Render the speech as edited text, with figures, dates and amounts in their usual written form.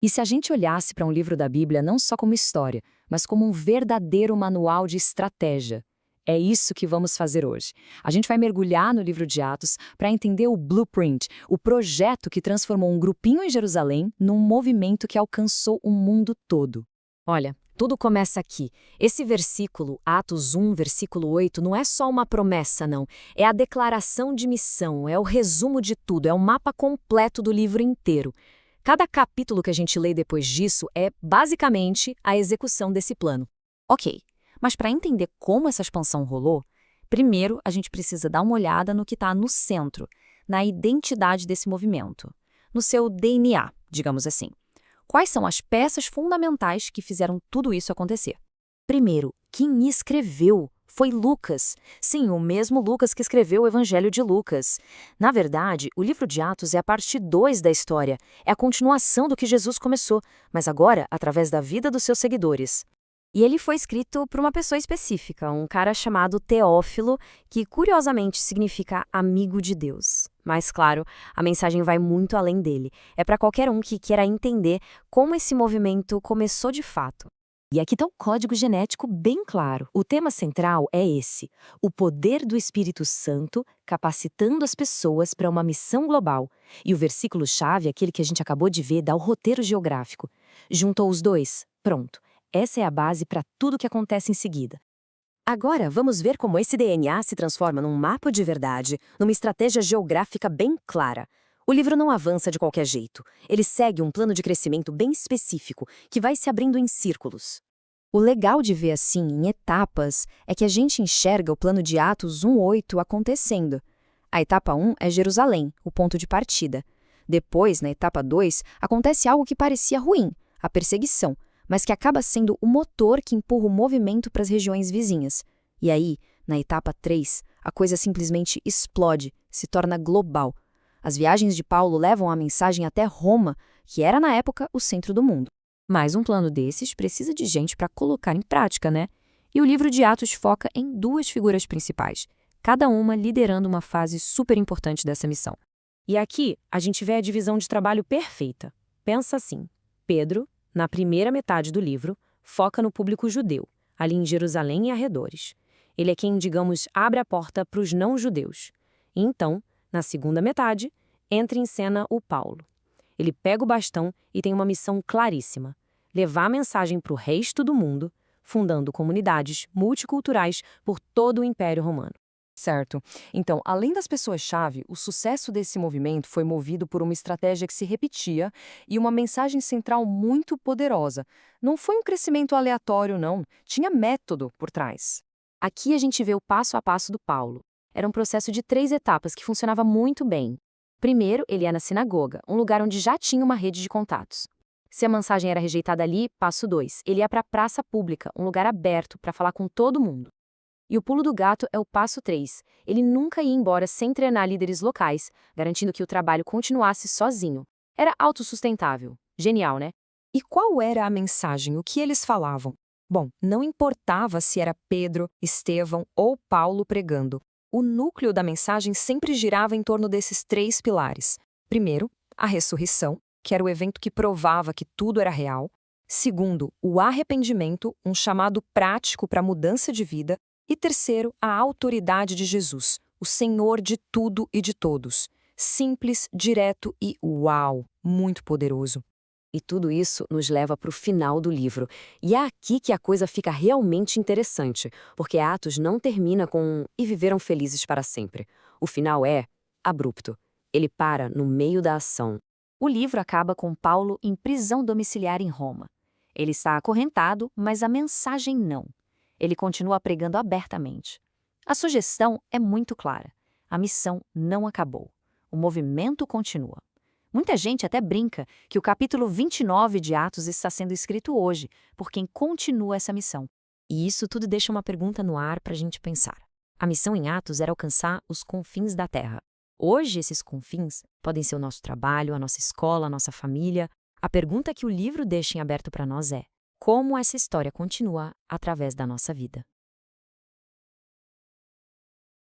E se a gente olhasse para um livro da Bíblia não só como história, mas como um verdadeiro manual de estratégia? É isso que vamos fazer hoje. A gente vai mergulhar no livro de Atos para entender o blueprint, o projeto que transformou um grupinho em Jerusalém num movimento que alcançou o mundo todo. Olha, tudo começa aqui. Esse versículo, Atos 1, versículo 8, não é só uma promessa, não. É a declaração de missão, é o resumo de tudo, é o mapa completo do livro inteiro. Cada capítulo que a gente lê depois disso é, basicamente, a execução desse plano. Ok, mas para entender como essa expansão rolou, primeiro a gente precisa dar uma olhada no que está no centro, na identidade desse movimento, no seu DNA, digamos assim. Quais são as peças fundamentais que fizeram tudo isso acontecer? Primeiro, quem escreveu foi Lucas. Sim, o mesmo Lucas que escreveu o Evangelho de Lucas. Na verdade, o livro de Atos é a parte 2 da história, é a continuação do que Jesus começou, mas agora através da vida dos seus seguidores. E ele foi escrito por uma pessoa específica, um cara chamado Teófilo, que curiosamente significa amigo de Deus. Mas, claro, a mensagem vai muito além dele. É para qualquer um que queira entender como esse movimento começou de fato. E aqui está o código genético bem claro. O tema central é esse: o poder do Espírito Santo capacitando as pessoas para uma missão global. E o versículo-chave, aquele que a gente acabou de ver, dá o roteiro geográfico. Juntou os dois? Pronto. Essa é a base para tudo o que acontece em seguida. Agora, vamos ver como esse DNA se transforma num mapa de verdade, numa estratégia geográfica bem clara. O livro não avança de qualquer jeito. Ele segue um plano de crescimento bem específico, que vai se abrindo em círculos. O legal de ver assim, em etapas, é que a gente enxerga o plano de Atos 1:8 acontecendo. A etapa 1 é Jerusalém, o ponto de partida. Depois, na etapa 2, acontece algo que parecia ruim, a perseguição, mas que acaba sendo o motor que empurra o movimento para as regiões vizinhas. E aí, na etapa 3, a coisa simplesmente explode, se torna global. As viagens de Paulo levam a mensagem até Roma, que era na época o centro do mundo. Mas um plano desses precisa de gente para colocar em prática, né? E o livro de Atos foca em duas figuras principais, cada uma liderando uma fase super importante dessa missão. E aqui a gente vê a divisão de trabalho perfeita. Pensa assim: Pedro, na primeira metade do livro, foca no público judeu, ali em Jerusalém e arredores. Ele é quem, digamos, abre a porta para os não-judeus. E então, na segunda metade, entra em cena o Paulo. Ele pega o bastão e tem uma missão claríssima: levar a mensagem para o resto do mundo, fundando comunidades multiculturais por todo o Império Romano. Certo. Então, além das pessoas-chave, o sucesso desse movimento foi movido por uma estratégia que se repetia e uma mensagem central muito poderosa. Não foi um crescimento aleatório, não. Tinha método por trás. Aqui a gente vê o passo a passo do Paulo. Era um processo de 3 etapas que funcionava muito bem. Primeiro, ele ia na sinagoga, um lugar onde já tinha uma rede de contatos. Se a mensagem era rejeitada ali, passo 2, ele ia para a praça pública, um lugar aberto para falar com todo mundo. E o pulo do gato é o passo 3. Ele nunca ia embora sem treinar líderes locais, garantindo que o trabalho continuasse sozinho. Era autossustentável. Genial, né? E qual era a mensagem, o que eles falavam? Bom, não importava se era Pedro, Estevão ou Paulo pregando. O núcleo da mensagem sempre girava em torno desses 3 pilares. Primeiro, a ressurreição, que era o evento que provava que tudo era real. Segundo, o arrependimento, um chamado prático para a mudança de vida. E terceiro, a autoridade de Jesus, o Senhor de tudo e de todos. Simples, direto e uau, muito poderoso. E tudo isso nos leva para o final do livro. E é aqui que a coisa fica realmente interessante, porque Atos não termina com "e viveram felizes para sempre". O final é abrupto. Ele para no meio da ação. O livro acaba com Paulo em prisão domiciliar em Roma. Ele está acorrentado, mas a mensagem não. Ele continua pregando abertamente. A sugestão é muito clara. A missão não acabou. O movimento continua. Muita gente até brinca que o capítulo 29 de Atos está sendo escrito hoje, por quem continua essa missão. E isso tudo deixa uma pergunta no ar para a gente pensar. A missão em Atos era alcançar os confins da Terra. Hoje, esses confins podem ser o nosso trabalho, a nossa escola, a nossa família. A pergunta que o livro deixa em aberto para nós é: como essa história continua através da nossa vida?